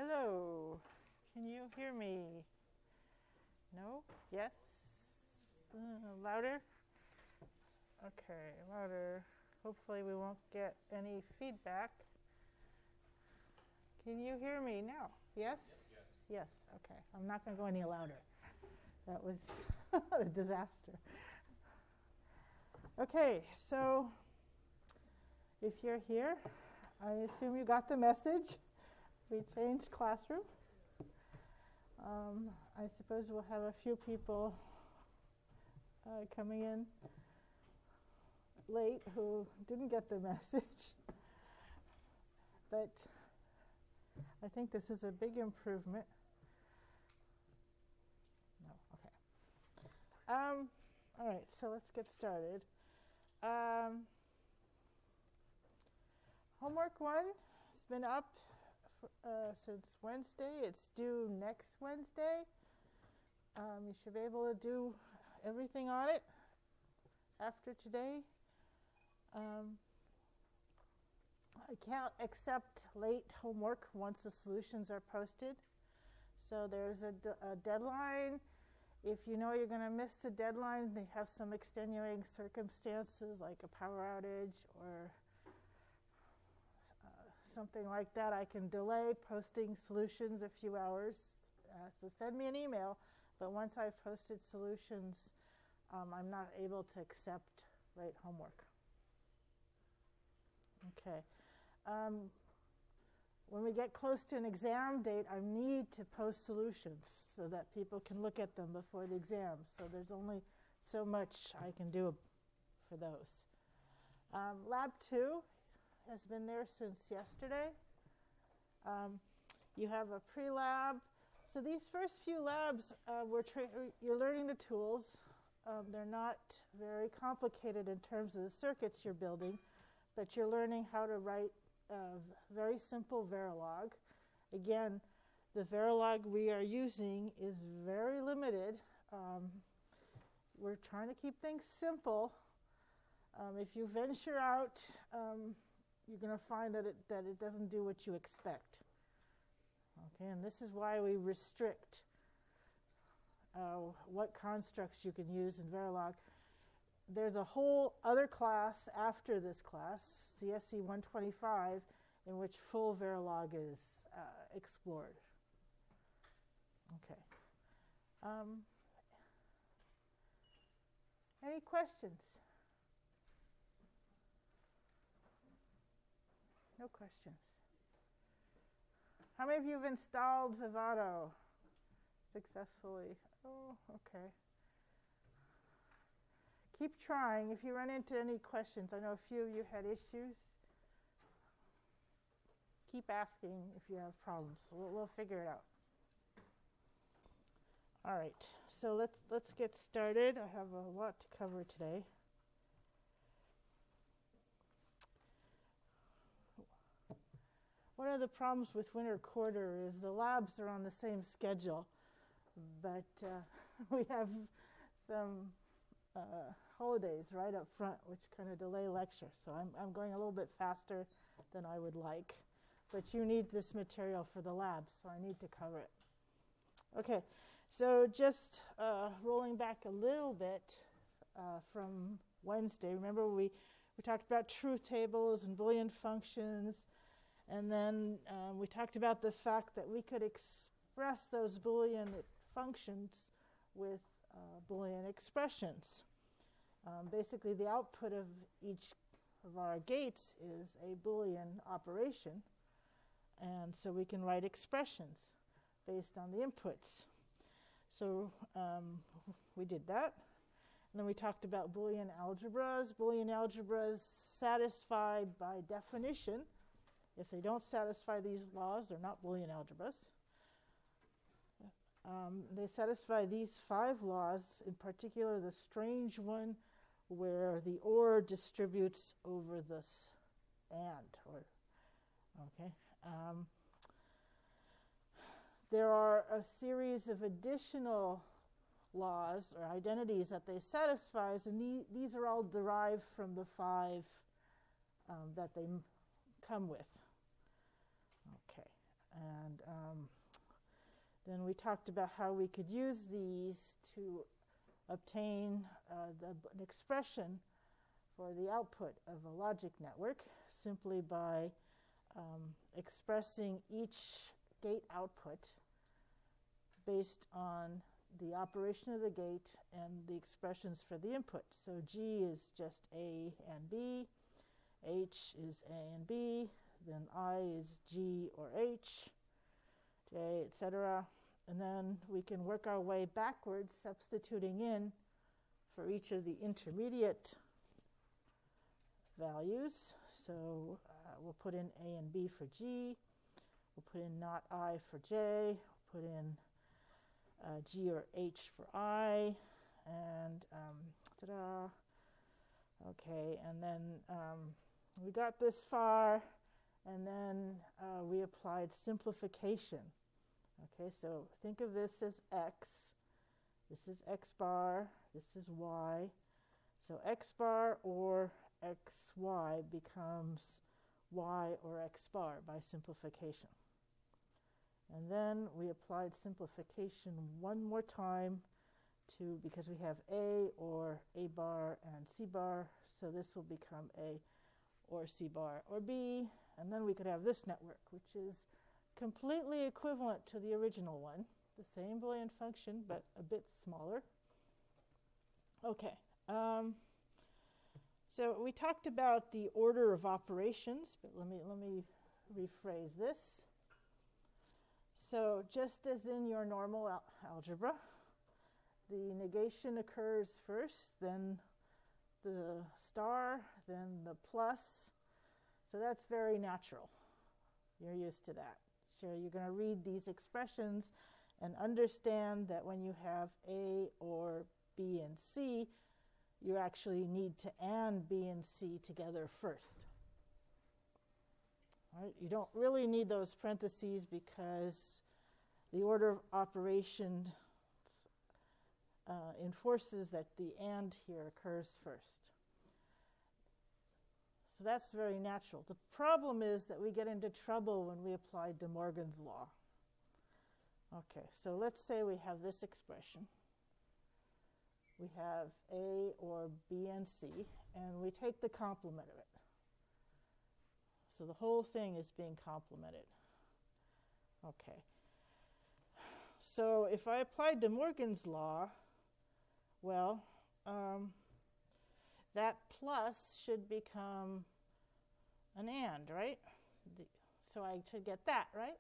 Hello. Can you hear me? No? Yes? Louder? Okay, louder. Hopefully we won't get any feedback. Can you hear me now? Yes? Yes, okay. I'm not going to go any louder. That was a disaster. Okay, so if you're here, I assume you got the message. We changed classroom. I suppose we'll have a few people coming in late who didn't get the message. But I think this is a big improvement. No, okay. All right, so let's get started. Homework 1 has been up since Wednesday. It's due next Wednesday. You should be able to do everything on it after today. I can't accept late homework once the solutions are posted. So there's a deadline. If you know you're going to miss the deadline, they have some extenuating circumstances like a power outage or something like that. I can delay posting solutions a few hours. So send me an email. But once I've posted solutions, I'm not able to accept late homework. Okay. When we get close to an exam date, I need to post solutions so that people can look at them before the exam. So there's only so much I can do for those. Lab 2 has been there since yesterday. You have a pre-lab. So these first few labs, you're learning the tools. They're not very complicated in terms of the circuits you're building, but you're learning how to write a very simple Verilog. Again, the Verilog we are using is very limited. We're trying to keep things simple. If you venture out, you're going to find that it doesn't do what you expect. Okay, and this is why we restrict what constructs you can use in Verilog. There's a whole other class after this class, CSC 125, in which full Verilog is explored. Okay. Any questions? No questions. How many of you have installed Vivado successfully? Oh, okay. Keep trying. If you run into any questions, I know a few of you had issues. Keep asking if you have problems. We'll figure it out. All right. So let's get started. I have a lot to cover today. One of the problems with winter quarter is the labs are on the same schedule, but we have some holidays right up front, which kind of delay lecture. So I'm going a little bit faster than I would like. But you need this material for the labs, so I need to cover it. Okay, so just rolling back a little bit from Wednesday. Remember we talked about truth tables and Boolean functions, and then we talked about the fact that we could express those Boolean functions with Boolean expressions. Basically, the output of each of our gates is a Boolean operation, and so we can write expressions based on the inputs. So we did that. And then we talked about Boolean algebras. Boolean algebras satisfied by definition. If they don't satisfy these laws, they're not Boolean algebras. They satisfy these 5 laws, in particular the strange one where the OR distributes over this AND. Okay. There are a series of additional laws or identities that they satisfy, and these are all derived from the 5 that they come with. Okay. And then we talked about how we could use these to obtain an expression for the output of a logic network simply by expressing each gate output based on the operation of the gate and the expressions for the input. So G is just A and B, H is A and B, then I is G or H, J, etc. And then we can work our way backwards, substituting in for each of the intermediate values. So we'll put in A and B for G, we'll put in not I for J, we'll put in G or H for I, and ta-da. Okay, and then we got this far, and then we applied simplification. Okay, so think of this as X. This is X bar, this is Y. So X bar or XY becomes Y or X bar by simplification. And then we applied simplification one more time because we have A or A bar and C bar, so this will become A or C bar or B, and then we could have this network, which is completely equivalent to the original one, the same Boolean function, but a bit smaller. Okay, so we talked about the order of operations, but let me rephrase this. So just as in your normal algebra, the negation occurs first, then the star, then the plus. So that's very natural. You're used to that. So you're going to read these expressions and understand that when you have A or B and C, you actually need to AND B and C together first. Right? You don't really need those parentheses because the order of operation enforces that the AND here occurs first. So that's very natural. The problem is that we get into trouble when we apply De Morgan's law. Okay, so let's say we have this expression. We have A or B and C, and we take the complement of it. So the whole thing is being complemented. Okay. So if I apply De Morgan's law, well, that plus should become an AND, right? So I should get that, right?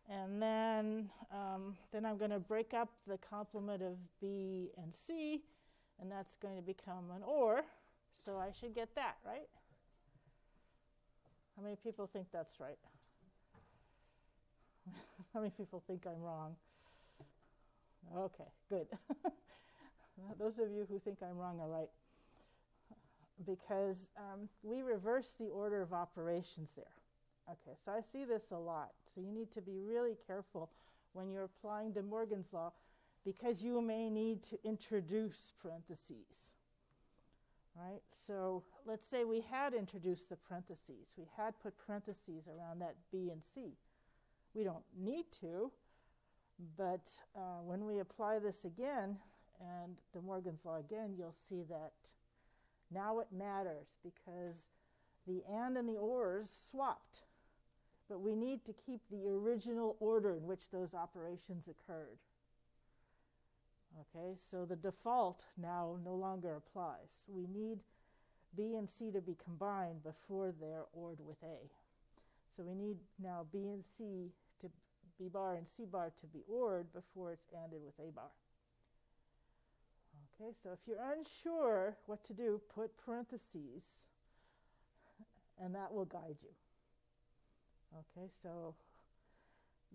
And then I'm going to break up the complement of B and C, and that's going to become an OR. So I should get that, right? How many people think that's right? How many people think I'm wrong? Okay, good. Those of you who think I'm wrong are right. Because we reverse the order of operations there. Okay, so I see this a lot. So you need to be really careful when you're applying De Morgan's law because you may need to introduce parentheses. Right? So let's say we had introduced the parentheses. We had put parentheses around that B and C. We don't need to, but when we apply this again, and De Morgan's law again, you'll see that now it matters because the AND and the ORs swapped. But we need to keep the original order in which those operations occurred. Okay, so the default now no longer applies. We need B and C to be combined before they're ORed with A. So we need now B and C to B bar and C bar to be ORed before it's ANDed with A bar. Okay, so if you're unsure what to do, put parentheses, and that will guide you. Okay, so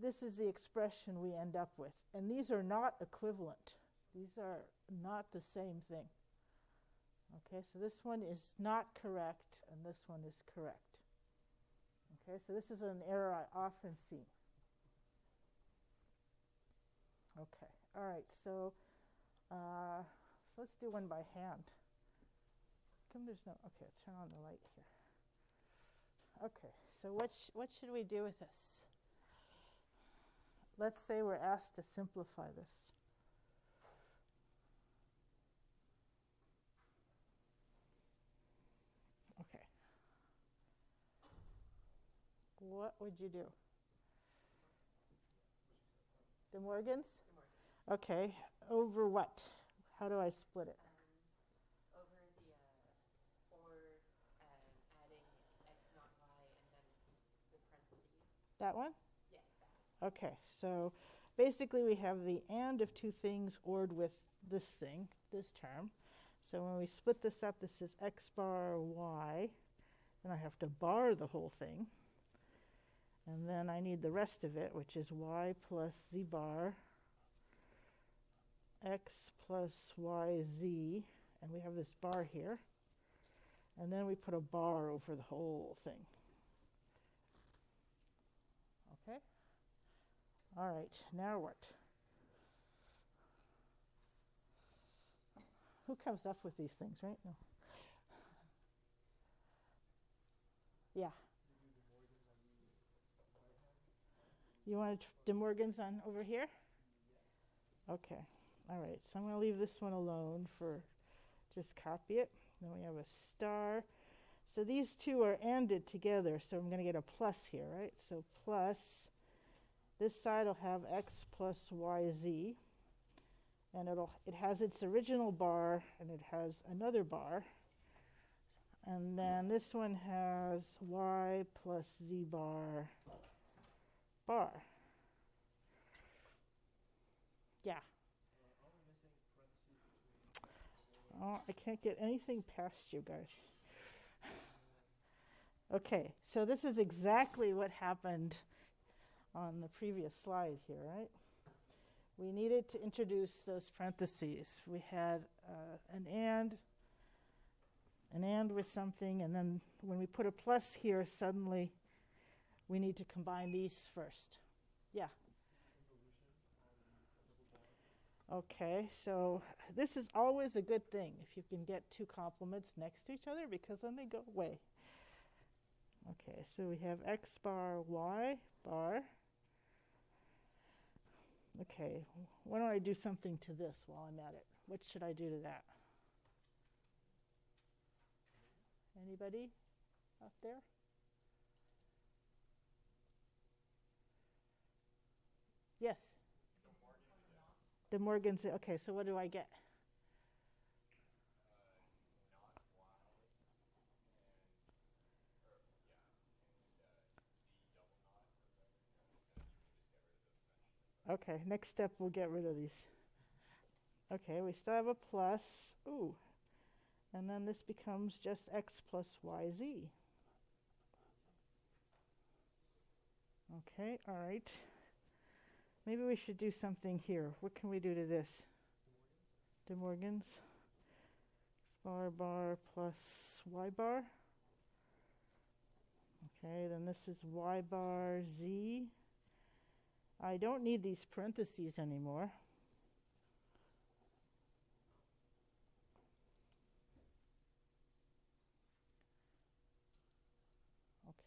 this is the expression we end up with. And these are not equivalent. These are not the same thing. Okay, so this one is not correct, and this one is correct. Okay, so this is an error I often see. Okay, all right, so let's do one by hand. Come, there's no, okay, turn on the light here. Okay, so what should we do with this? Let's say we're asked to simplify this. Okay. What would you do? De Morgan's? Okay. Over what? How do I split it? Over the or adding x not y and then the parentheses. That one? Yes, that. Okay, so basically we have the and of two things ORed with this thing, this term. So when we split this up, this is x bar y, and I have to bar the whole thing. And then I need the rest of it, which is y plus z bar, x plus yz, and we have this bar here. And then we put a bar over the whole thing. Okay? All right, now what? Who comes up with these things, right? No. Yeah. You want De Morgan's on over here? Okay. All right. So I'm going to leave this one alone for just copy it. Then we have a star. So these two are ANDed together, so I'm going to get a plus here, right? So plus, this side will have x plus yz, and it has its original bar, and it has another bar. And then this one has y plus z bar. Yeah. Oh, I can't get anything past you guys. Okay, so this is exactly what happened on the previous slide here, right? We needed to introduce those parentheses. We had an and with something, and then when we put a plus here, suddenly we need to combine these first. Yeah. Okay, so this is always a good thing if you can get two complements next to each other, because then they go away. Okay, so we have x bar y bar. Okay, why don't I do something to this while I'm at it? What should I do to that? Anybody out there? Yes. De Morgan's. Okay, so what do I get? Okay, next step, we'll get rid of these. Okay, we still have a plus. Ooh. And then this becomes just x plus yz. Okay, all right. Maybe we should do something here. What can we do to this? De Morgan's. Bar plus y bar. Okay, then this is y bar z. I don't need these parentheses anymore.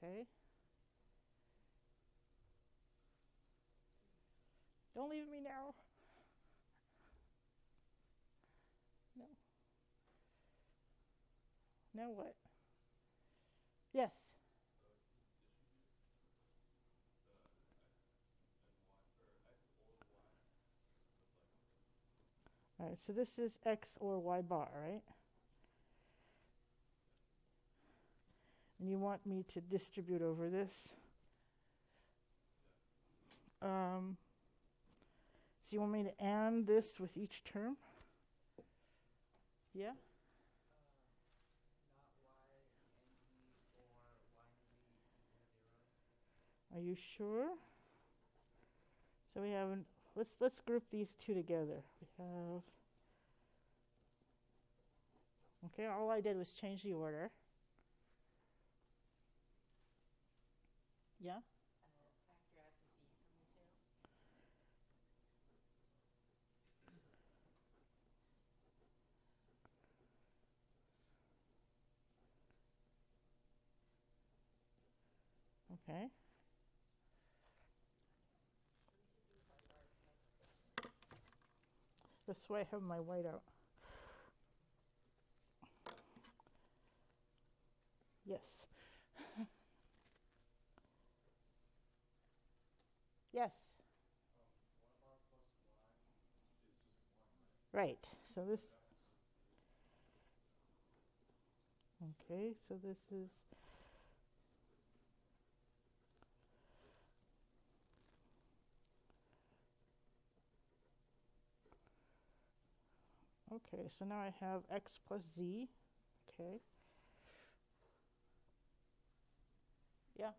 Okay. Don't leave me now. No. Now what? Yes. All right, so this is x or y bar, right? And you want me to distribute over this. So you want me to AND this with each term? Yeah? Not y and z or y and z equals 0. Are you sure? So we have, let's group these two together. We have, okay, all I did was change the order. Yeah? Factor out the z from the 2. Okay. This way I have my whiteout. Yes. Yes. Right. So this. Okay. So this is. Okay. So now I have x plus z. Okay. Yeah.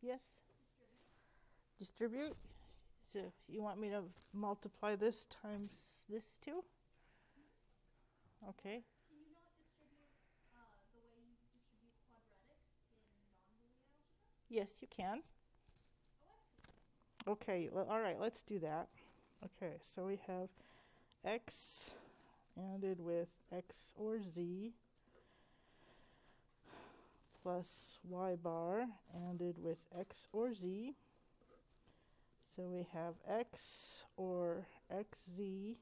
Yes. Distribute. So you want me to multiply this times this too? Okay. Can you not distribute the way you distribute quadratics in non-Boolean algebra? Yes, you can. Oh, excellent. Okay. All right. Let's do that. Okay. So we have x ANDed with x or z plus y bar ANDed with x or z. So we have x or xz.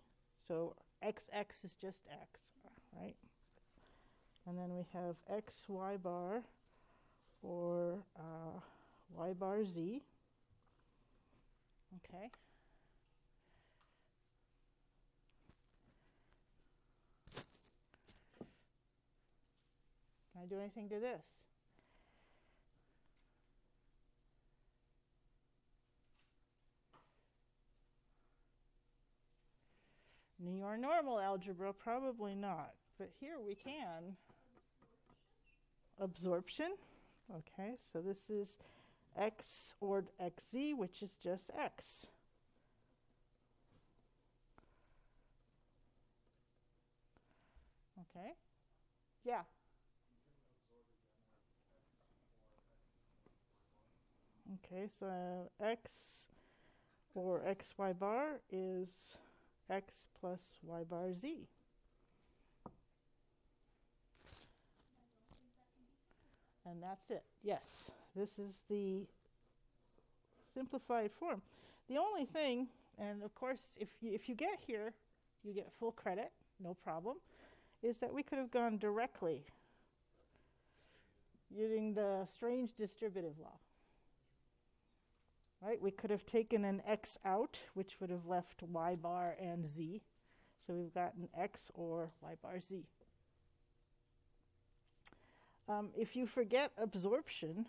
So xx is just x, right? And then we have xy bar or y bar z. Okay. Can I do anything to this? In your normal algebra, probably not. But here we can. Absorption. Okay, so this is x or xz, which is just x. Okay. Yeah. Okay, so x or xy bar is x plus y bar z. And that's it. Yes, this is the simplified form. The only thing, and of course, if you get here, you get full credit, no problem, is that we could have gone directly using the strange distributive law. Right? We could have taken an x out, which would have left y bar and z. So we've got an x or y bar z. If you forget absorption,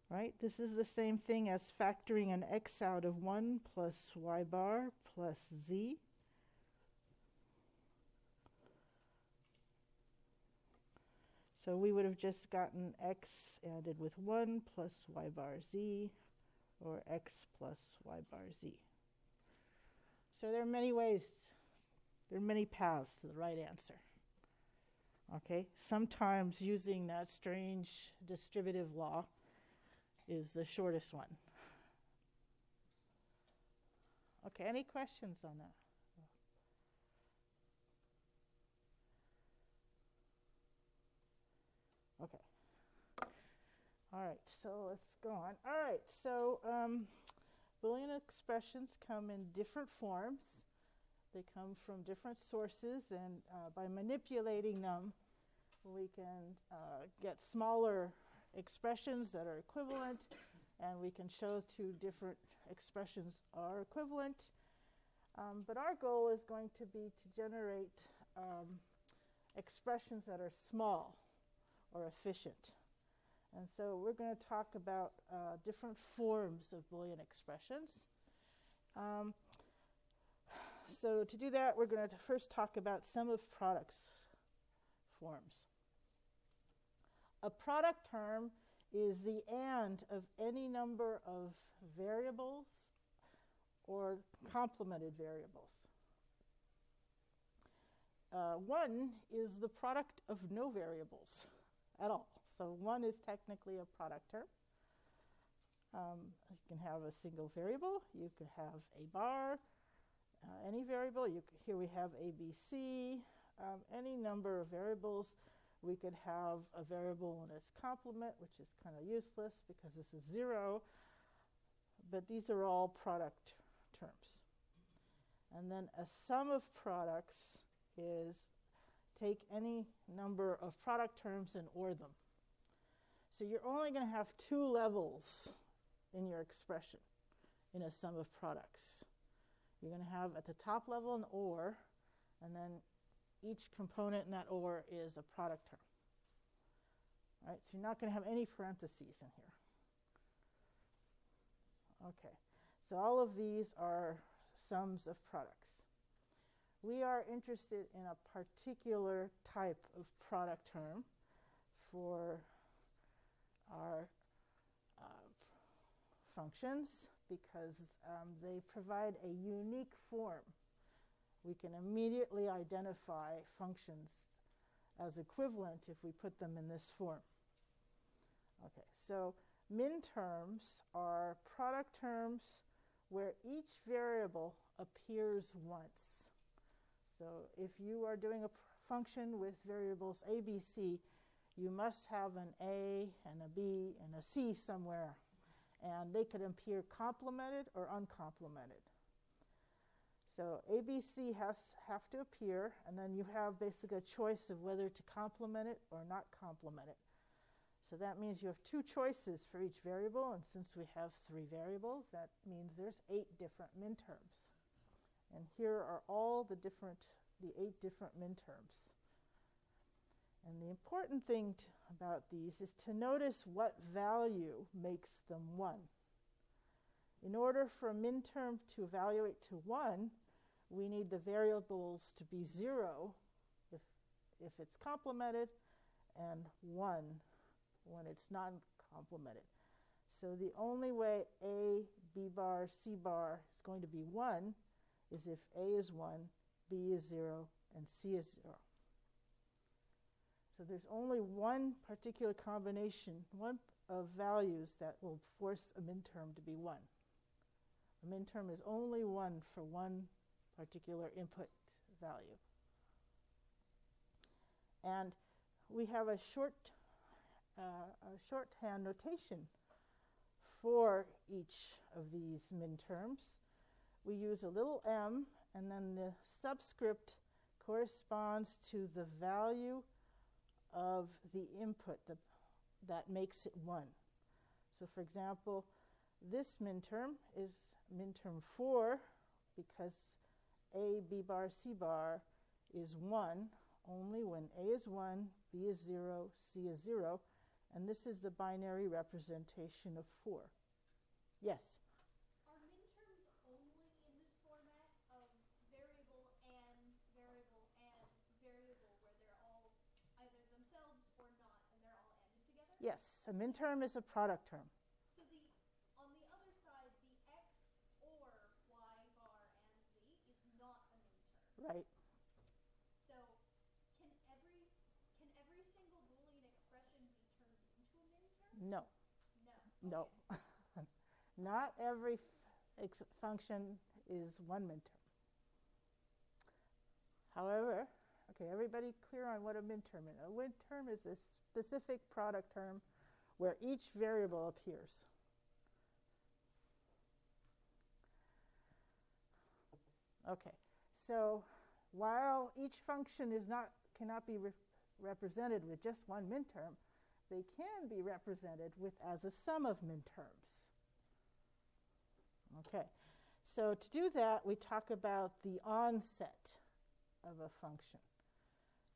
right, this is the same thing as factoring an x out of 1 plus y bar plus z. So we would have just gotten x ANDed with 1 plus y bar z, or x plus y bar z. So there are many ways, there are many paths to the right answer. Okay, sometimes using that strange distributive law is the shortest one. Okay, any questions on that? Okay. All right, so let's go on. All right, so Boolean expressions come in different forms. They come from different sources, and by manipulating them, we can get smaller expressions that are equivalent, and we can show two different expressions are equivalent. But our goal is going to be to generate expressions that are small or efficient. And so we're going to talk about different forms of Boolean expressions. So to do that, we're going to first talk about sum of products forms. A product term is the AND of any number of variables or complemented variables. 1 is the product of no variables at all. So 1 is technically a product term. You can have a single variable. You could have a bar, any variable. Here we have A, B, C, any number of variables. We could have a variable and its complement, which is kind of useless because this is 0. But these are all product terms. And then a sum of products is take any number of product terms and OR them. So you're only going to have 2 levels in your expression in a sum of products. You're going to have at the top level an OR, and then each component in that OR is a product term. All right, so you're not going to have any parentheses in here. Okay, so all of these are sums of products. We are interested in a particular type of product term for our functions because they provide a unique form. We can immediately identify functions as equivalent if we put them in this form. Okay, so min terms are product terms where each variable appears once. So if you are doing a function with variables a, b, c, you must have an a and a b and a c somewhere. And they could appear complemented or uncomplemented. So a, b, c have to appear, and then you have basically a choice of whether to complement it or not complement it. So that means you have 2 choices for each variable, and since we have 3 variables, that means there's 8 different min terms. And here are all the 8 different min terms. And the important thing about these is to notice what value makes them 1. In order for a min term to evaluate to 1, we need the variables to be 0 if it's complemented and 1 when it's not complemented. So the only way a, b bar, c bar is going to be 1 is if a is 1, b is 0, and c is 0. So there's only one particular combination, one of values that will force a min term to be 1. A min term is only 1 for one particular input value. And we have a shorthand notation for each of these min terms. We use a little m, and then the subscript corresponds to the value of the input that makes it 1. So for example, this min term is min term 4 because a, b bar, c bar is 1 only when a is 1, b is 0, c is 0, and this is the binary representation of 4. Yes? Are min terms only in this format of variable and variable and variable where they're all either themselves or not and they're all added together? Yes, a min term is a product term. So on the other side, the x or y bar and z is not a min term. Right. So can every single Boolean expression be turned into a min term? No. No. No. Not every function is one min term. However, okay, everybody clear on what a min term is? A min term is a specific product term where each variable appears. Okay, so while each function cannot be represented with just one min term, they can be represented as a sum of min terms. Okay, so to do that, we talk about the onset of a function.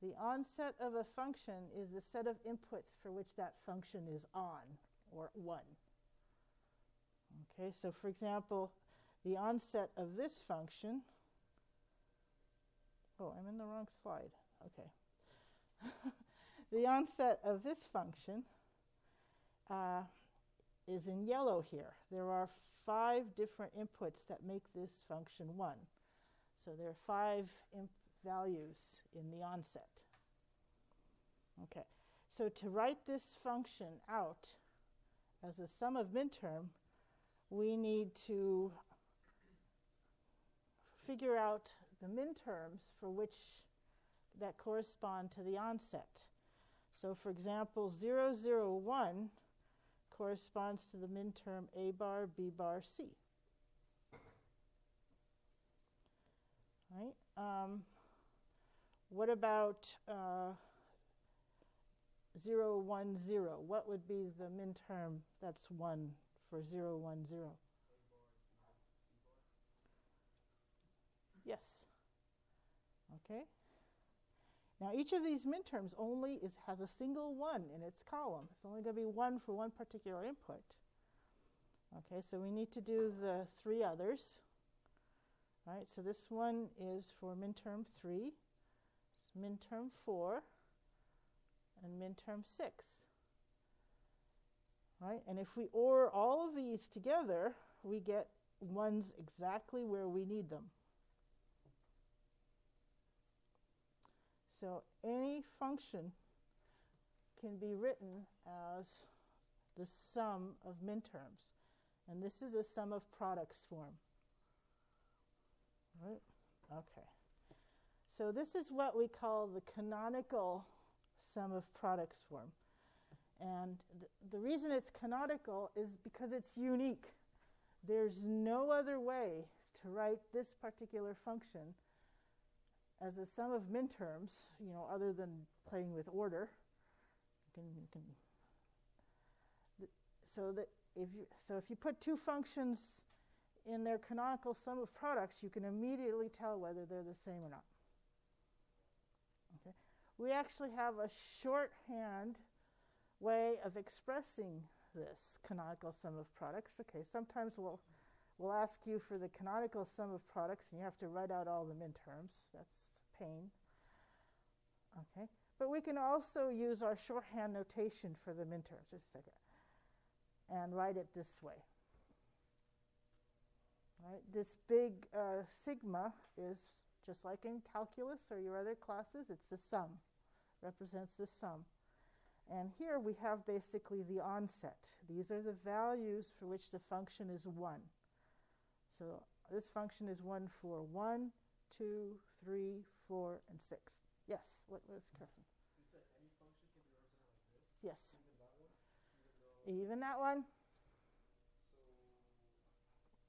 The onset of a function is the set of inputs for which that function is on, or 1. Okay, so for example, the onset of this function, oh, I'm in the wrong slide, okay. The onset of this function is in yellow here. There are 5 different inputs that make this function 1. So there are 5 values in the onset. Okay, so to write this function out as a sum of min term, we need to figure out the min terms for which that correspond to the onset. So for example, 0, 0, 1 corresponds to the minterm A bar, B bar, C. Right? What about 0, 1, 0? What would be the minterm that's 1 for 0, 1, 0? Yes. Okay. Now each of these minterms only has a single 1 in its column. It's only going to be 1 for one particular input. Okay, so we need to do the 3 others. Right, so this one is for minterm 3, minterm 4, and minterm 6. Right, and if we OR all of these together, we get 1s exactly where we need them. So any function can be written as the sum of minterms. And this is a sum of products form. Right? Okay. So this is what we call the canonical sum of products form. And the reason it's canonical is because it's unique. There's no other way to write this particular function as a sum of minterms, other than playing with order. So if you put 2 functions in their canonical sum of products, you can immediately tell whether they're the same or not. Okay. We actually have a shorthand way of expressing this canonical sum of products. Okay, sometimes we'll ask you for the canonical sum of products, and you have to write out all the minterms. That's pain. Okay, but we can also use our shorthand notation for the minterms. Just a second. And write it this way. Right? This big sigma is just like in calculus or your other classes, it's the sum, represents the sum. And here we have basically the onset. These are the values for which the function is 1. So this function is 1 for 1, 2, 3, 4, and 6. Yes, what was the question? You said any function can be represented like this? Yes. Even that one? Even that one?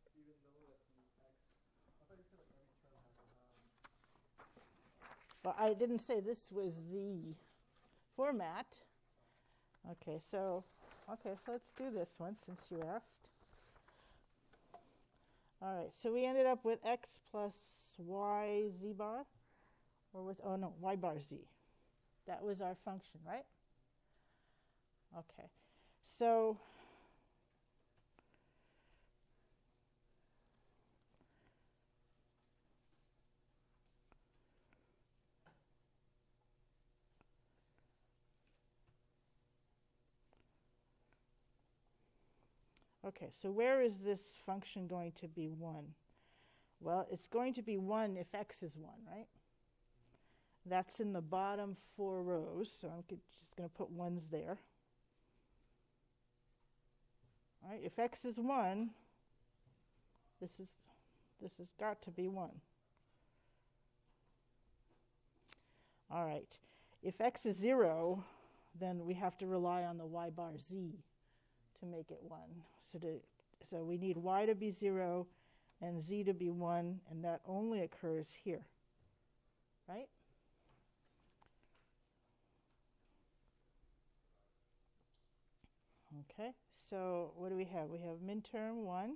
So even though that the x, I thought you said like every term has Well, I didn't say this was the format. Okay, so let's do this one since you asked. All right, so we ended up with x plus y z bar, or with, y bar z. That was our function, right? Okay, so where is this function going to be 1? Well, it's going to be 1 if x is 1, right? That's in the bottom 4 rows, so I'm just going to put 1s there. All right, if x is 1, this has got to be 1. All right, if x is 0, then we have to rely on the y bar z to make it 1. So we need y to be 0 and z to be 1, and that only occurs here, right? Okay, so what do we have? We have minterm 1,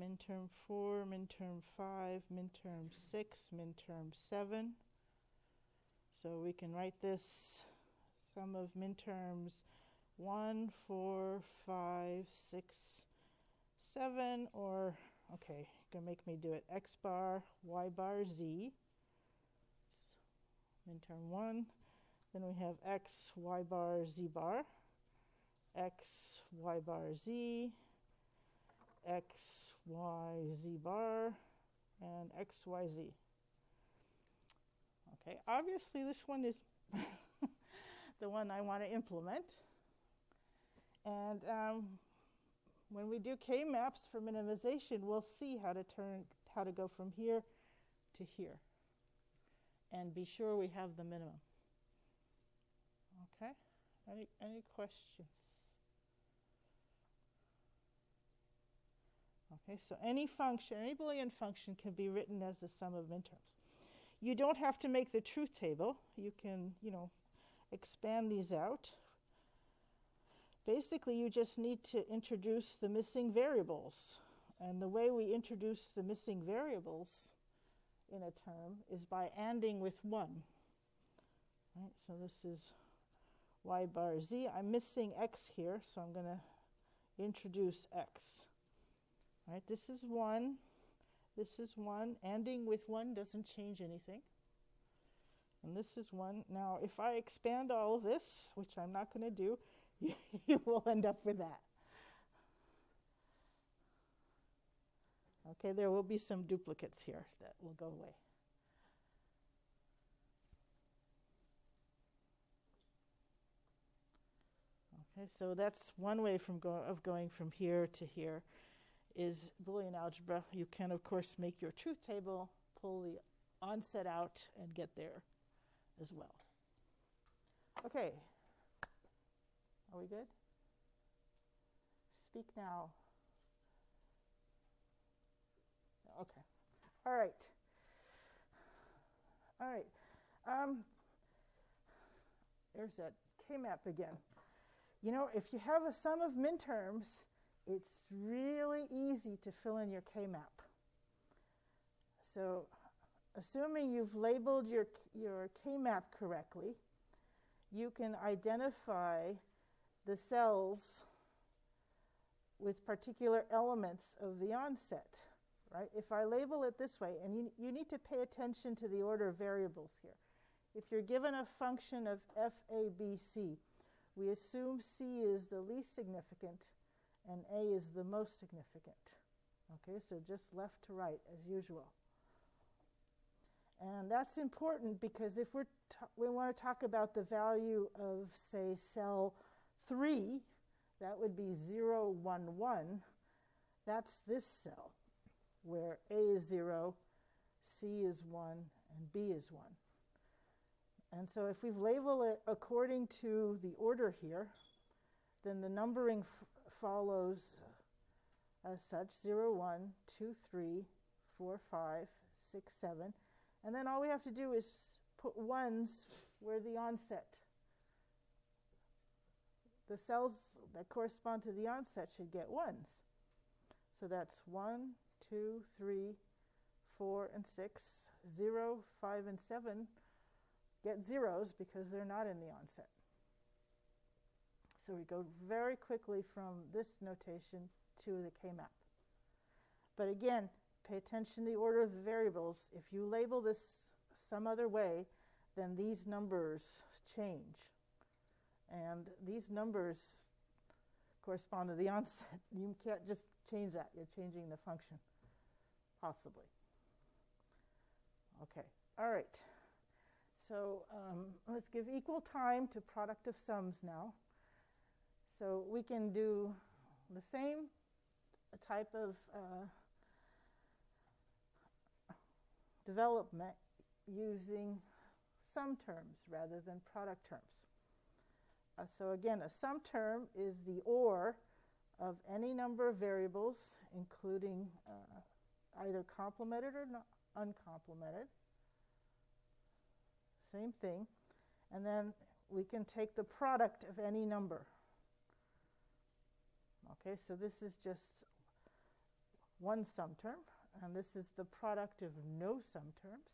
minterm 4, minterm 5, minterm 6, minterm 7. So we can write this sum of minterms 1, 4, 5, 6, 7, or, okay, you're going to make me do it. X bar, Y bar, Z. It's minterm 1. Then we have X, Y bar, Z bar. X, Y bar, Z. X, Y, Z bar. And X, Y, Z. Okay, obviously this one is the one I want to implement. And when we do K-maps for minimization, we'll see how to go from here to here. And be sure we have the minimum. Okay, any questions? Okay, so any Boolean function can be written as the sum of minterms. You don't have to make the truth table. You can, expand these out. Basically, you just need to introduce the missing variables. And the way we introduce the missing variables in a term is by ANDing with 1. Right, so this is y bar z. I'm missing x here, so I'm going to introduce x. All right, this is 1. This is 1. ANDing with 1 doesn't change anything. And this is 1. Now, if I expand all of this, which I'm not going to do, you will end up with that. Okay, there will be some duplicates here that will go away. Okay, so that's one way of going from here to here is Boolean algebra. You can, of course, make your truth table, pull the onset out, and get there as well. Okay. Are we good? Speak now. Okay. All right. All right. There's that K-map again. If you have a sum of minterms, it's really easy to fill in your K-map. So assuming you've labeled your K-map correctly, you can identify the cells with particular elements of the onset, right? If I label it this way, and you need to pay attention to the order of variables here. If you're given a function of f, a, b, c, we assume c is the least significant and a is the most significant. Okay, so just left to right as usual. And that's important because if we want to talk about the value of, say, cell 3, that would be 0, 1, 1. That's this cell, where A is 0, C is 1, and B is 1. And so if we've labeled it according to the order here, then the numbering follows as such: 0, 1, 2, 3, 4, 5, 6, 7. And then all we have to do is put 1s where the onset. The cells that correspond to the onset should get 1s. So that's 1, 2, 3, 4, and 6. 0, 5, and 7 get zeros because they're not in the onset. So we go very quickly from this notation to the K-map. But again, pay attention to the order of the variables. If you label this some other way, then these numbers change. And these numbers correspond to the onset. You can't just change that. You're changing the function, possibly. Okay, all right. So let's give equal time to product of sums now. So we can do the same type of development using sum terms rather than product terms. So again, a sum term is the OR of any number of variables, including either complemented or uncomplemented. Same thing. And then we can take the product of any number. Okay, so this is just one sum term, and this is the product of no sum terms.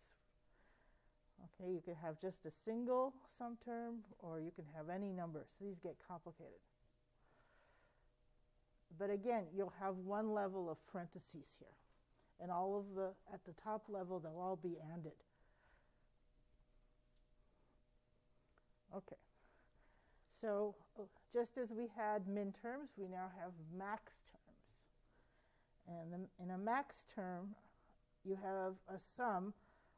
Okay, you could have just a single sum term, or you can have any number. So these get complicated. But again, you'll have one level of parentheses here. And all of at the top level, they'll all be ANDed. Okay. So just as we had min terms, we now have max terms. And in a max term, you have a sum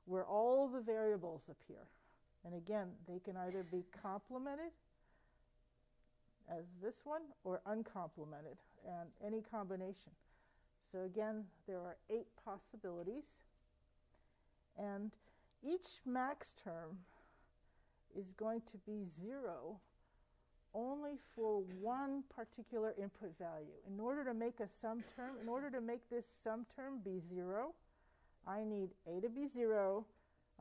where all the variables appear. And again, they can either be complemented, as this one, or uncomplemented, and any combination. So again, there are 8 possibilities. And each max term is going to be 0 only for one particular input value. In order to make a sum term, in order to make this sum term be 0, I need A to be 0,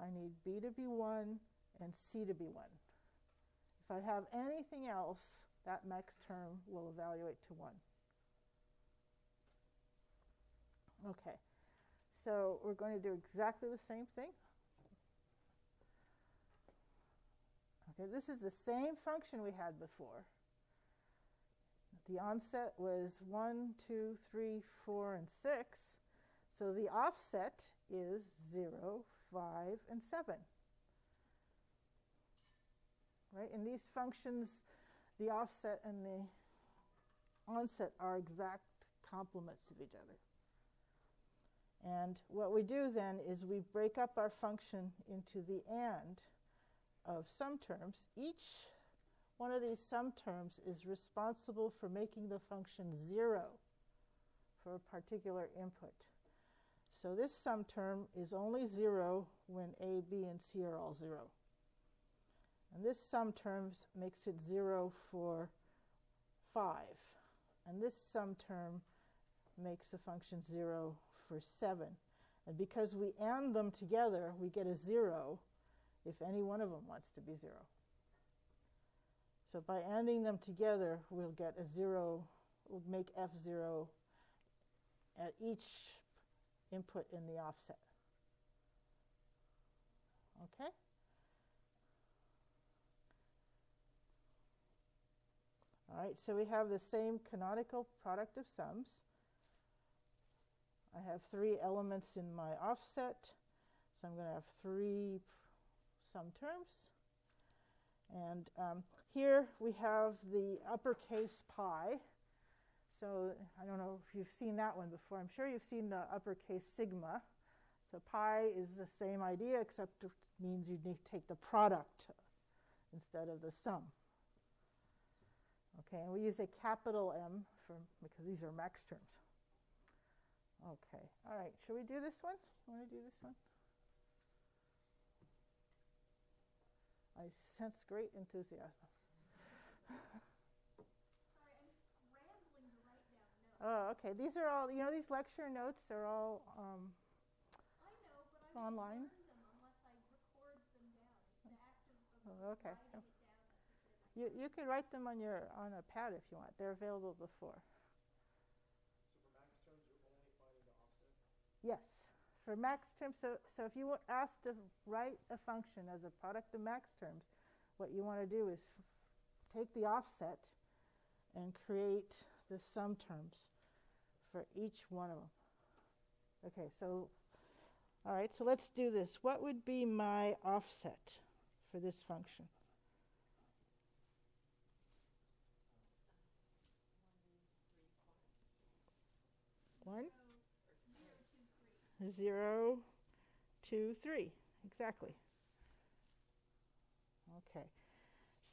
I need B to be 1, and C to be 1. If I have anything else, that max term will evaluate to 1. Okay, so we're going to do exactly the same thing. Okay, this is the same function we had before. The onset was 1, 2, 3, 4, and 6. So the offset is 0, 5, and 7. Right? In these functions, the offset and the onset are exact complements of each other. And what we do then is we break up our function into the and of sum terms. Each one of these sum terms is responsible for making the function 0 for a particular input. So this sum term is only 0 when A, B, and C are all 0. And this sum term makes it 0 for 5. And this sum term makes the function 0 for 7. And because we AND them together, we get a 0 if any one of them wants to be 0. So by ANDing them together, we'll get a 0, we'll make F0 at each input in the offset. Okay? All right, so we have the same canonical product of sums. I have 3 elements in my offset, so I'm going to have 3 sum terms. And here we have the uppercase pi. So I don't know if you've seen that one before. I'm sure you've seen the uppercase sigma. So pi is the same idea, except it means you need to take the product instead of the sum. Okay, and we use a capital M because these are max terms. Okay, all right, should we do this one? You want to do this one? I sense great enthusiasm. Sorry, I'm scrambling to write down notes. Oh, okay. These are all, these lecture notes are all I know, but I online. won't learn them unless I record them down. It's the act of Okay. writing it down that considers. You could write them on a pad if you want. They're available before. So for max terms, you're only finding the offset? Yes. For max terms, so if you were asked to write a function as a product of max terms, what you want to do is take the offset and create the sum terms for each one of them. Okay, so, all right, so let's do this. What would be my offset for this function? One? 0, 2, 3. Exactly. Okay.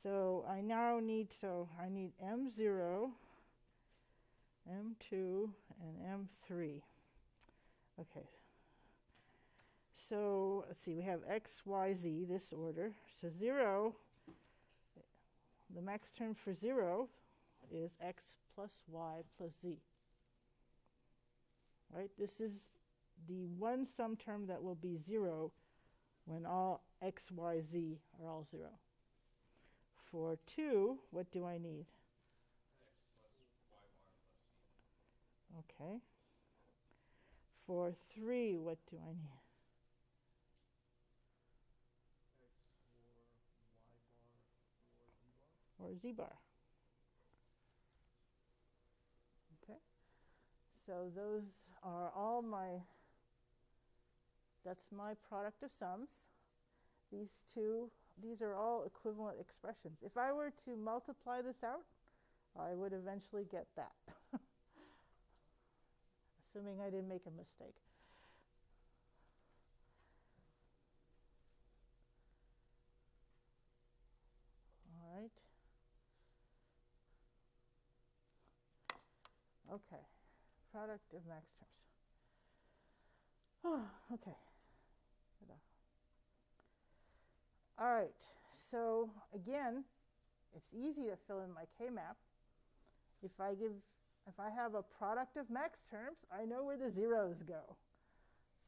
So I now need, M0, M2, and M3. Okay. So let's see, we have X, Y, Z, this order. So 0, the max term for 0 is X plus Y plus Z. Right? This is the one sum term that will be 0 when all X, Y, Z are all 0. For 2, what do I need? X plus y bar plus z. Okay. For 3, what do I need? X for y bar for z bar. Or Z bar. Okay. So those are all that's my product of sums. These are all equivalent expressions. If I were to multiply this out, I would eventually get that. Assuming I didn't make a mistake. All right. Okay. Product of max terms. Oh, okay. All right. so again, it's easy to fill in my K-map. If I have a product of max terms, I know where the zeros go.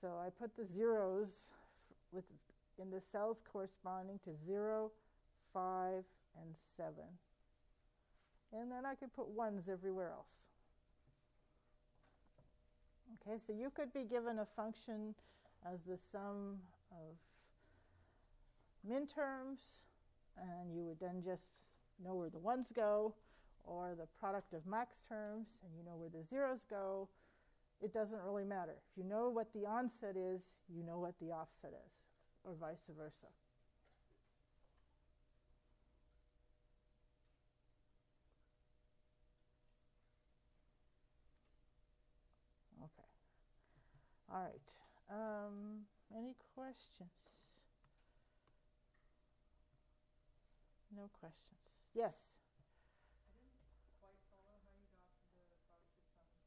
So I put the zeros in the cells corresponding to 0, 5, and 7. And then I can put 1s everywhere else. Okay, so you could be given a function as the sum of min terms, and you would then just know where the 1s go, or the product of max terms, and you know where the zeros go. It doesn't really matter. If you know what the onset is, you know what the offset is, or vice versa. Okay. All right. Any questions? No questions. Yes? I didn't quite follow how you got to the product of sums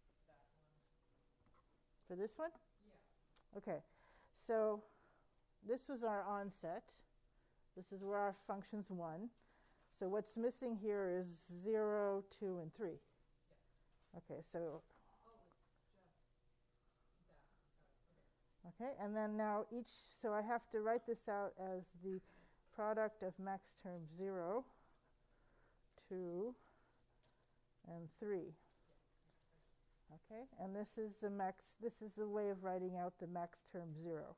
for that one. For this one? Yeah. Okay. So this was our onset. This is where our function's 1. So what's missing here is 0, 2, and 3. Yeah. Okay, so... Oh, it's just that. Okay, and then now so I have to write this out as the product of max term 0, 2, and 3. Okay, and this is the way of writing out the max term 0.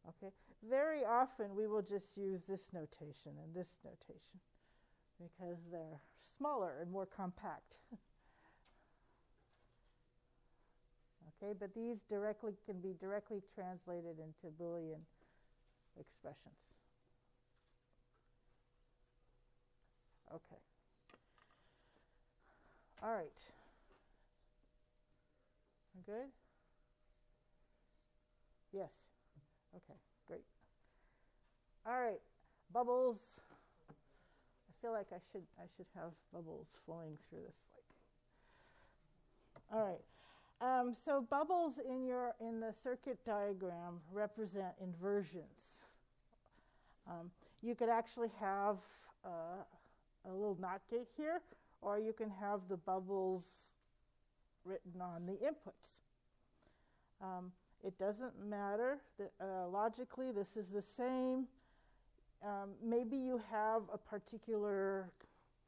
Okay, very often we will just use this notation and this notation because they're smaller and more compact. Okay, but these can be directly translated into Boolean expressions. Okay. All right. Good? Yes. Okay, great. All right, bubbles. I feel like I should have bubbles flowing through this. All right. So bubbles in the circuit diagram represent inversions. You could actually have a little NOT gate here, or you can have the bubbles written on the inputs. It doesn't matter. Logically, this is the same. Maybe you have a particular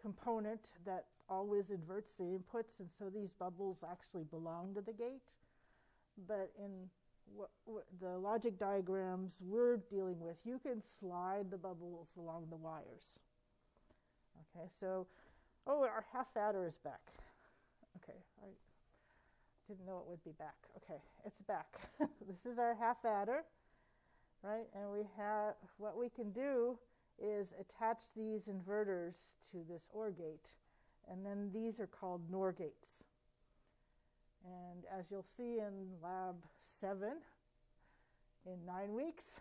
component that always inverts the inputs, and so these bubbles actually belong to the gate. But in the logic diagrams we're dealing with, you can slide the bubbles along the wires. Okay, so, our half adder is back. Okay, I didn't know it would be back. Okay, it's back. This is our half adder, right? And what we can do is attach these inverters to this OR gate, and then these are called NOR gates. And as you'll see in lab 7, in 9 weeks,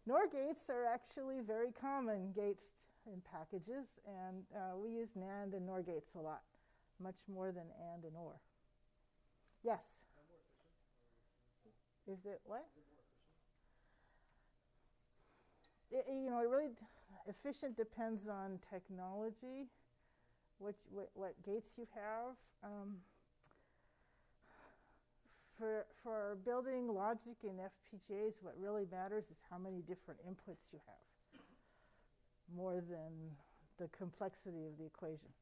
NOR gates are actually very common gates in packages, and we use NAND and NOR gates a lot, much more than AND and OR. Yes? Is it what? It really efficient depends on technology, what gates you have. For building logic in FPGAs, what really matters is how many different inputs you have, more than the complexity of the equation.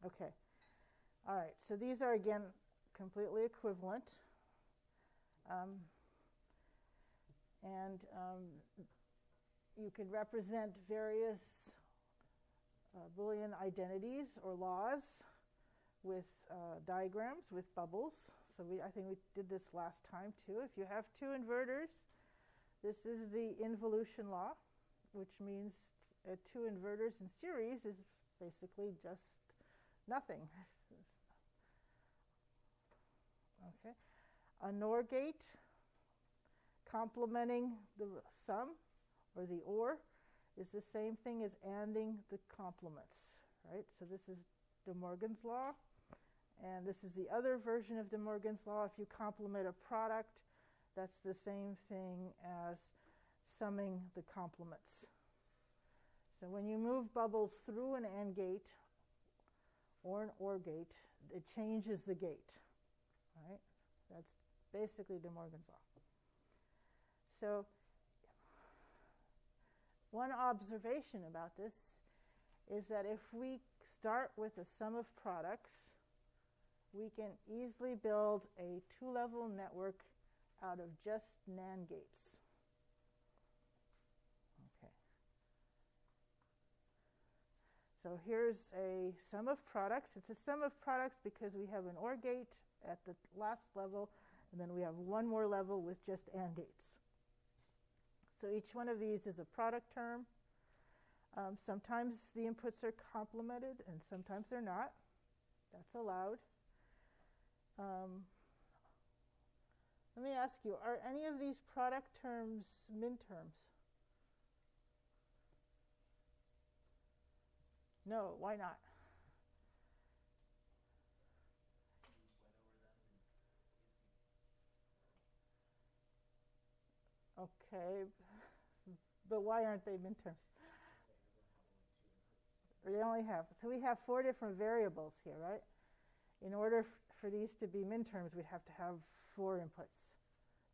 Okay. All right, so these are, again, completely equivalent. You can represent various Boolean identities or laws with diagrams, with bubbles. So I think we did this last time too. If you have 2 inverters, this is the involution law, which means 2 inverters in series is basically just nothing. Okay. A NOR gate complementing the sum or the OR is the same thing as ANDing the complements, right? So this is De Morgan's law. And this is the other version of De Morgan's law. If you complement a product, that's the same thing as summing the complements. So when you move bubbles through an AND gate or an OR gate, it changes the gate. Right? That's basically De Morgan's law. So one observation about this is that if we start with a sum of products, we can easily build a two-level network out of just NAND gates. Okay. So here's a sum of products. It's a sum of products because we have an OR gate at the last level, and then we have one more level with just AND gates. So each one of these is a product term. Sometimes the inputs are complemented, and sometimes they're not. That's allowed. Let me ask you, are any of these product terms min-terms? No, why not? Okay, but why aren't they min-terms? They only have, so we have 4 different variables here, right? In order for these to be min-terms, we'd have to have 4 inputs.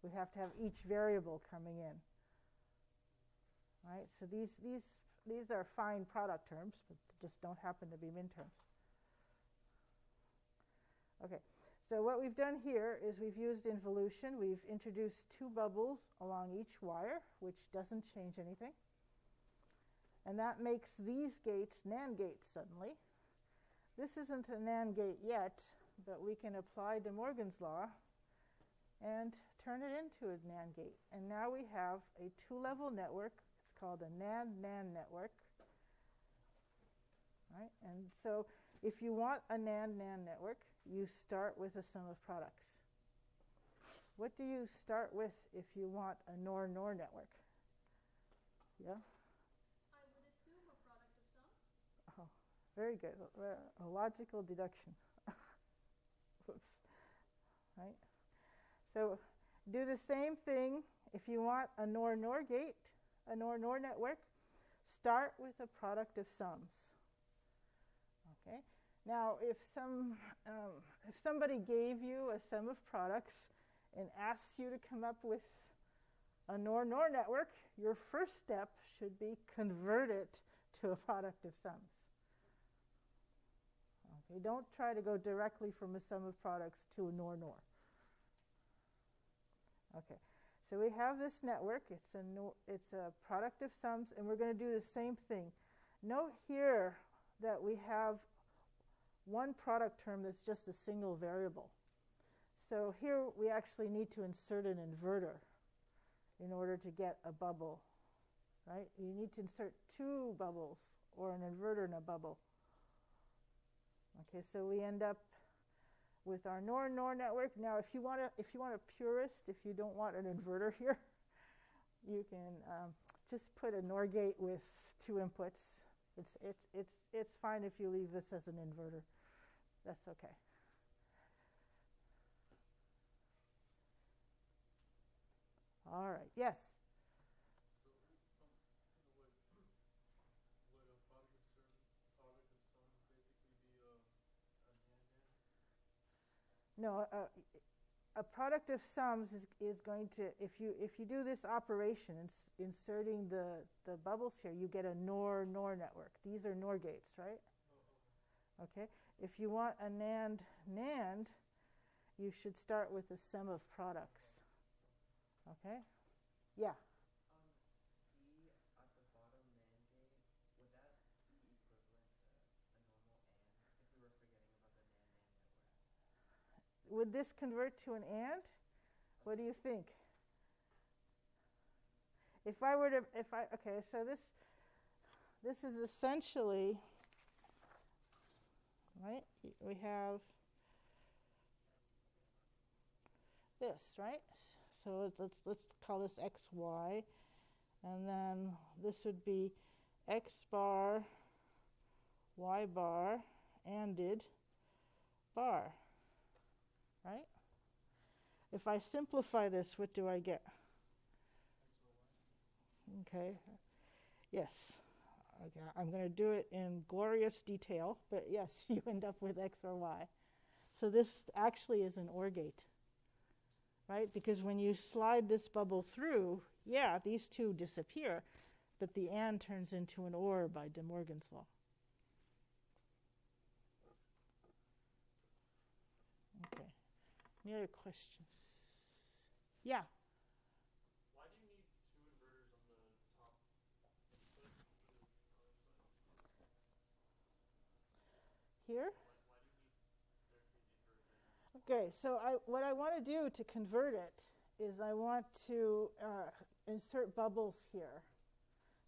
We'd have to have each variable coming in. Right? So these are fine product terms, but just don't happen to be min-terms. Okay, so what we've done here is we've used involution. We've introduced 2 bubbles along each wire, which doesn't change anything. And that makes these gates NAND gates suddenly. This isn't a NAND gate yet, but we can apply De Morgan's law and turn it into a NAND gate. And now we have a 2-level network. It's called a NAND-NAND network. Right? And so if you want a NAND-NAND network, you start with a sum of products. What do you start with if you want a NOR-NOR network? Yeah? I would assume a product of sums. Oh, very good. A logical deduction. Whoops. Right? So do the same thing if you want a NOR-NOR gate, a NOR-NOR network. Start with a product of sums. Okay. Now, if somebody gave you a sum of products and asked you to come up with a NOR-NOR network, your first step should be convert it to a product of sums. Okay, don't try to go directly from a sum of products to a NOR-NOR. Okay, so we have this network. It's a product of sums, and we're going to do the same thing. Note here that we have one product term that's just a single variable. So here we actually need to insert an inverter in order to get a bubble, right? You need to insert 2 bubbles or an inverter in a bubble. Okay, so we end up with our NOR-NOR network. Now, if you want a purist, if you don't want an inverter here, you can just put a NOR gate with 2 inputs. It's fine if you leave this as an inverter. That's okay. All right. Yes. So, would a product of sums basically be a NAND? No, a product of sums is going to, if you do this operation, inserting the bubbles here, you get a NOR-NOR network. These are NOR gates, right? Oh, okay. Okay. If you want a NAND-NAND, you should start with a sum of products. Okay? Yeah. C at the bottom NAND gate, would that be equivalent to a normal AND if we were forgetting about the NAND network? Would this convert to an AND? What do you think? Okay, so this is essentially, right? We have this, right? So let's call this XY, and then this would be X bar, Y bar, ANDed bar, right? If I simplify this, what do I get? Okay, yes. Okay, I'm going to do it in glorious detail, but yes, you end up with x or y. So this actually is an OR gate, right? Because when you slide this bubble through, yeah, these two disappear, but the and turns into an OR by De Morgan's law. Okay. Any other questions? Yeah. Why do you need two inverters on the top input and the other side? Here? Why do you need there to be an inverter? Okay, so what I want to do to convert it is I want to insert bubbles here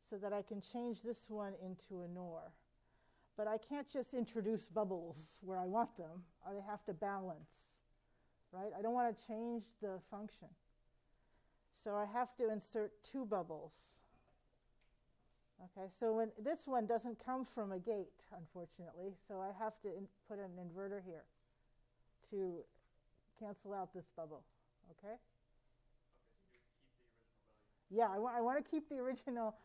so that I can change this one into a NOR. But I can't just introduce bubbles where I want them. They have to balance, right? I don't want to change the function. So I have to insert two bubbles. Okay, so when this one doesn't come from a gate, unfortunately, so I have to put an inverter here to cancel out this bubble, okay? Okay, so you keep the original value. Yeah, I want to keep the original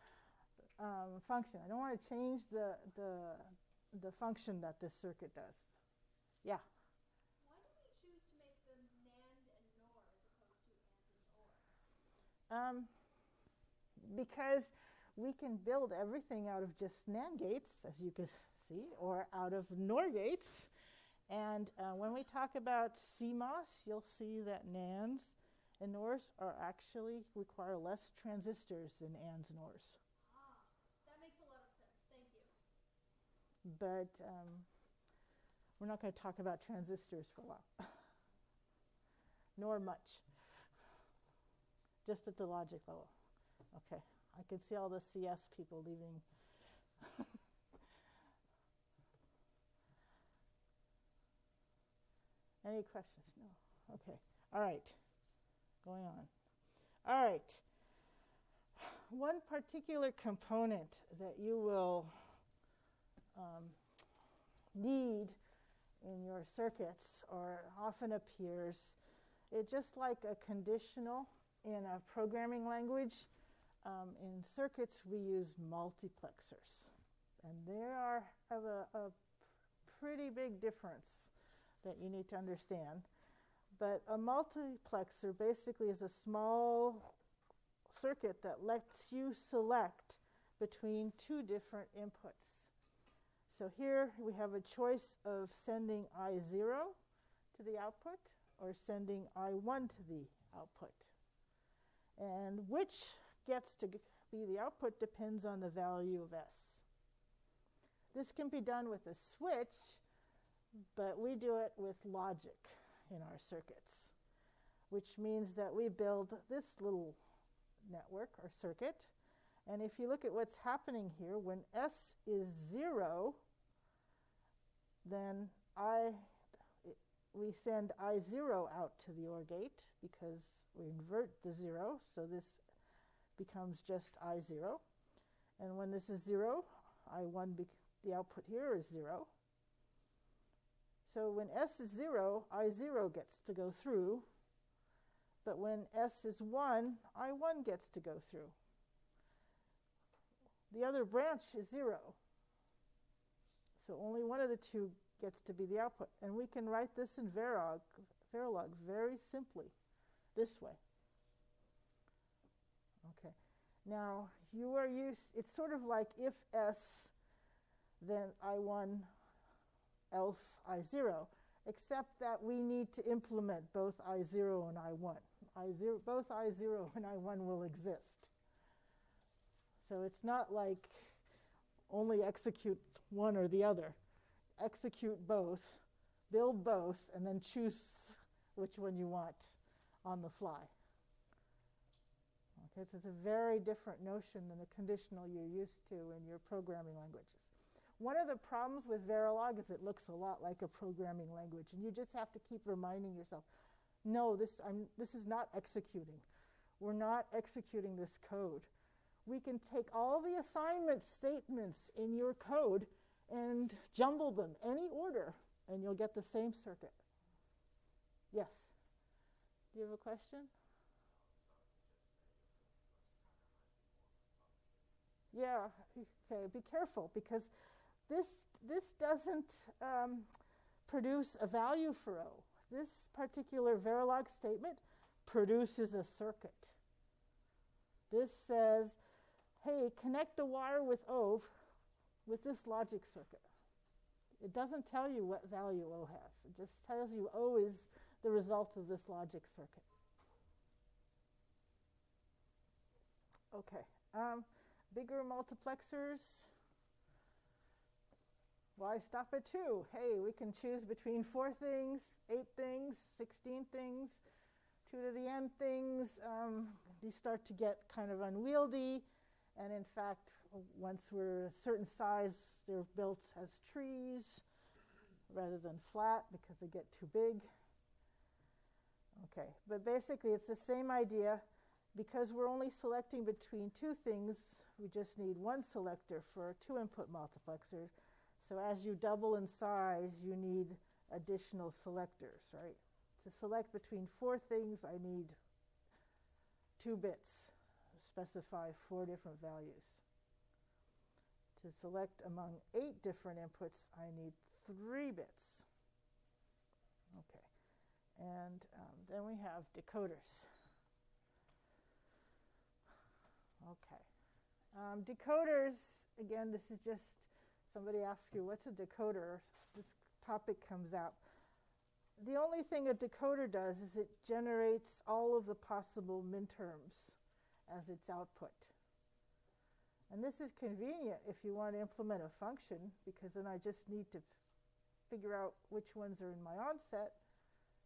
function. I don't want to change the function that this circuit does. Yeah? Why did we choose to make them NAND and NOR as opposed to AND and OR? Because we can build everything out of just NAND gates, as you can see, or out of NOR gates. And when we talk about CMOS, you'll see that NANDs and NORs are actually require less transistors than ANDs and ORs. Ah, that makes a lot of sense. Thank you. But we're not going to talk about transistors for a while, nor much, just at the logic level. Okay, I can see all the CS people leaving. Any questions? No. Okay. All right. Going on. All right. One particular component that you will need in your circuits, or often appears, it's just like a conditional in a programming language. In circuits, we use multiplexers, and there have a pretty big difference that you need to understand. But a multiplexer basically is a small circuit that lets you select between two different inputs. So here we have a choice of sending I0 to the output or sending I1 to the output. And which gets to be the output depends on the value of S. This can be done with a switch, but we do it with logic in our circuits, which means that we build this little network or circuit. And if you look at what's happening here, when S is 0, then we send I0 out to the OR gate because we invert the 0, so this becomes just I0. And when this is 0, I1, the output here is 0. So when S is 0, I0 gets to go through. But when S is 1, I1 gets to go through. The other branch is 0. So only one of the two gets to be the output. And we can write this in Verilog very simply, this way. Okay. Now, it's sort of like if S, then I1, else I0, except that we need to implement both I0 and I1. Both I0 and I1 will exist. So it's not like only execute one or the other. Execute both, build both, and then choose which one you want on the fly. Okay, so it's a very different notion than the conditional you're used to in your programming languages. One of the problems with Verilog is it looks a lot like a programming language, and you just have to keep reminding yourself, no, this is not executing. We're not executing this code. We can take all the assignment statements in your code and jumble them any order and you'll get the same circuit. Yes? Do you have a question? Yeah, okay, be careful, because this doesn't produce a value for O. This particular Verilog statement produces a circuit. This says, hey, connect the wire with O with this logic circuit. It doesn't tell you what value O has. It just tells you O is the result of this logic circuit. Okay. Bigger multiplexers. Why stop at 2? Hey, we can choose between 4 things, 8 things, 16 things, 2 to the n things. These start to get kind of unwieldy. And in fact, once we're a certain size, they're built as trees rather than flat because they get too big. Okay, but basically it's the same idea. Because we're only selecting between 2 things, we just need 1 selector for a 2-input multiplexer. So as you double in size, you need additional selectors, right? To select between 4 things, I need 2 bits. Specify 4 different values. To select among 8 different inputs, I need 3 bits. Okay, and then we have decoders. Okay. Decoders, again, this is just somebody asks you, what's a decoder? This topic comes out. The only thing a decoder does is it generates all of the possible minterms as its output. And this is convenient if you want to implement a function, because then I just need to figure out which ones are in my onset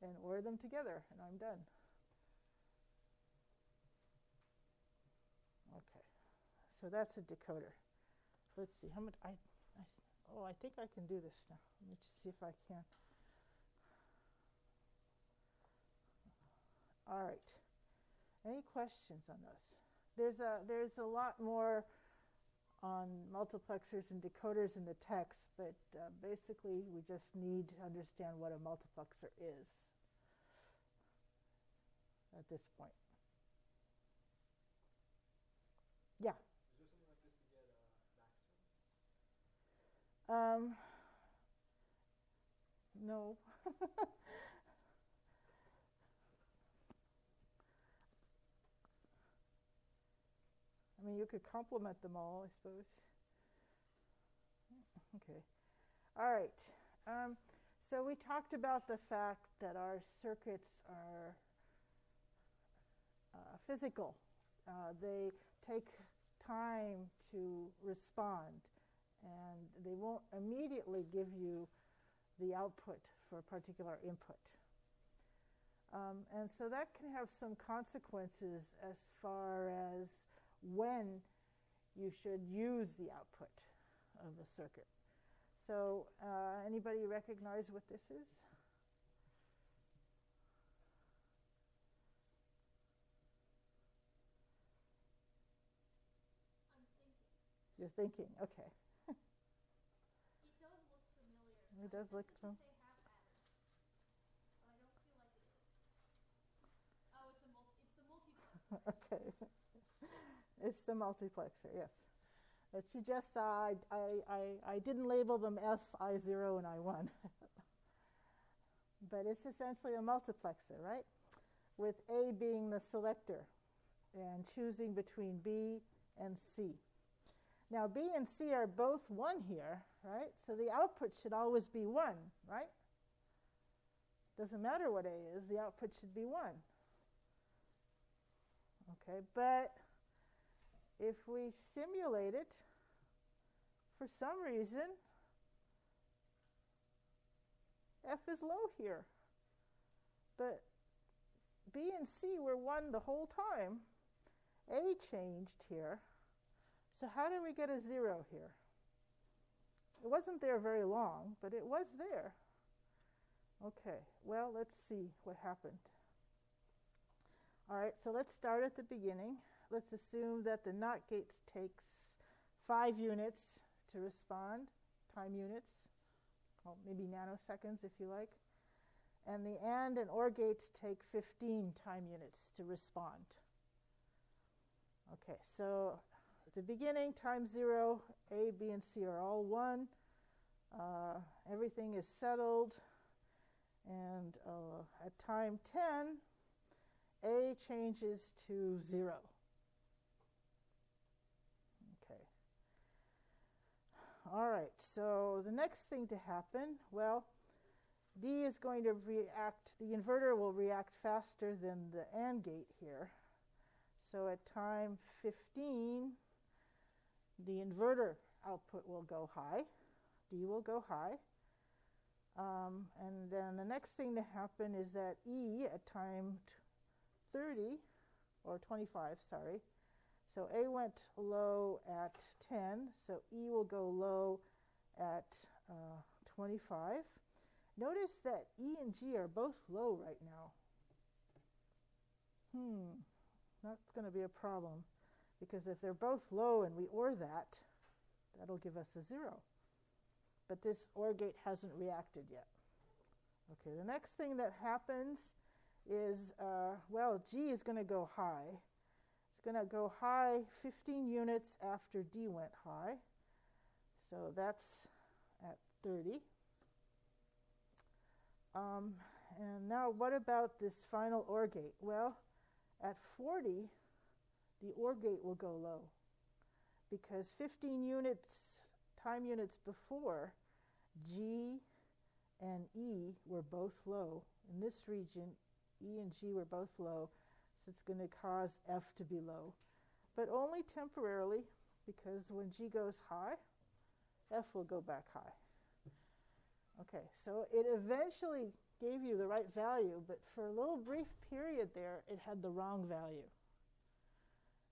and order them together, and I'm done. Okay, so that's a decoder. Let's see how much I think I can do this now. Let me just see if I can. All right. Any questions on this? There's a lot more on multiplexers and decoders in the text, but basically we just need to understand what a multiplexer is at this point. Yeah. Is there something like this to get max terms? No. I mean, you could complement them all, I suppose. Okay. All right. So we talked about the fact that our circuits are physical. They take time to respond, and they won't immediately give you the output for a particular input. And so that can have some consequences as far as when you should use the output of a circuit. So anybody recognize what this is? I'm thinking. You're thinking, okay. It does look familiar. It does look familiar. familiar. Say half adder, but I don't feel like it is. Oh, it's the multiplexer. Okay. It's the multiplexer, yes. But you just saw, I didn't label them S, I0, and I1. But it's essentially a multiplexer, right? With A being the selector and choosing between B and C. Now, B and C are both 1 here, right? So the output should always be 1, right? Doesn't matter what A is, the output should be 1. Okay, but if we simulate it, for some reason, F is low here. But B and C were 1 the whole time. A changed here. So how did we get a 0 here? It wasn't there very long, but it was there. Okay, well, let's see what happened. All right, so let's start at the beginning. Let's assume that the NOT gate takes 5 units to respond, time units. well, maybe nanoseconds if you like. And the AND and OR gates take 15 time units to respond. Okay, so at the beginning, time 0, A, B, and C are all 1. Everything is settled. And at time 10, A changes to 0. Okay. All right, so the next thing to happen, well, D is going to react, the inverter will react faster than the AND gate here. So at time 15, the inverter output will go high. D will go high. And then the next thing to happen is that E at time 30, or 25, sorry. So A went low at 10, so E will go low at 25. Notice that E and G are both low right now. That's going to be a problem, because if they're both low and we OR that, that'll give us a 0. But this OR gate hasn't reacted yet. Okay, the next thing that happens is, well, G is going to go high. It's going to go high 15 units after D went high. So that's at 30. And now what about this final OR gate? Well, at 40, the OR gate will go low, because 15 units, time units before, G and E were both low. In this region, E and G were both low, so it's going to cause F to be low. But only temporarily, because when G goes high, F will go back high. Okay, so it eventually gave you the right value, but for a little brief period there, it had the wrong value.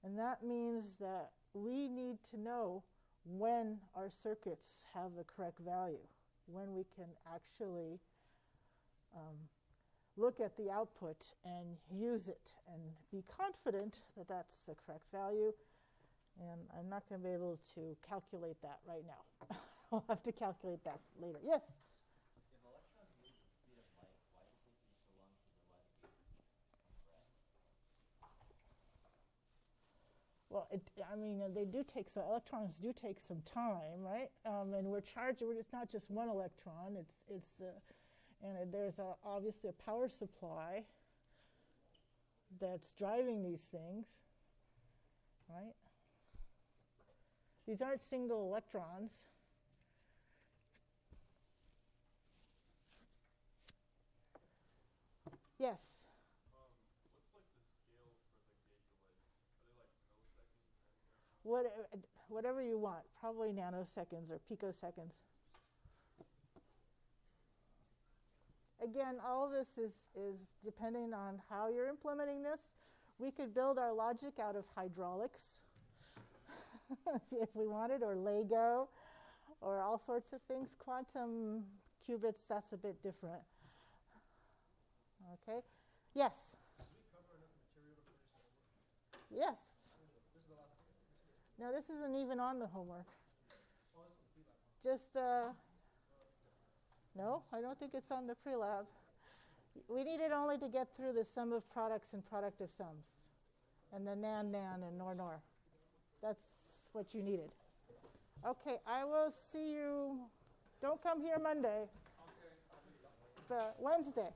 And that means that we need to know when our circuits have the correct value, when we can actually look at the output and use it and be confident that that's the correct value. And I'm not going to be able to calculate that right now. I'll have to calculate that later. Yes? If electrons move at the speed of light, why is it taking so long for the light to become red? Well, they do take some, electrons do take some time, right? And we're charging, it's not just one electron, there's obviously a power supply that's driving these things, right? These aren't single electrons. Yes? What's like the scale for the gate delays? Are they like milliseconds, nanoseconds? Whatever you want, probably nanoseconds or picoseconds. Again, all of this is depending on how you're implementing this. We could build our logic out of hydraulics if we wanted, or Lego, or all sorts of things. Quantum qubits, that's a bit different. Okay? Yes? Did we cover enough material to finish the homework? Yes. This is the last thing? No, this isn't even on the homework. Oh, this is the pre-lab. Just, no, I don't think it's on the pre-lab. We needed only to get through the sum of products and product of sums, and the nan and nor. That's what you needed. Okay, I will see you. Don't come here Monday, but Wednesday.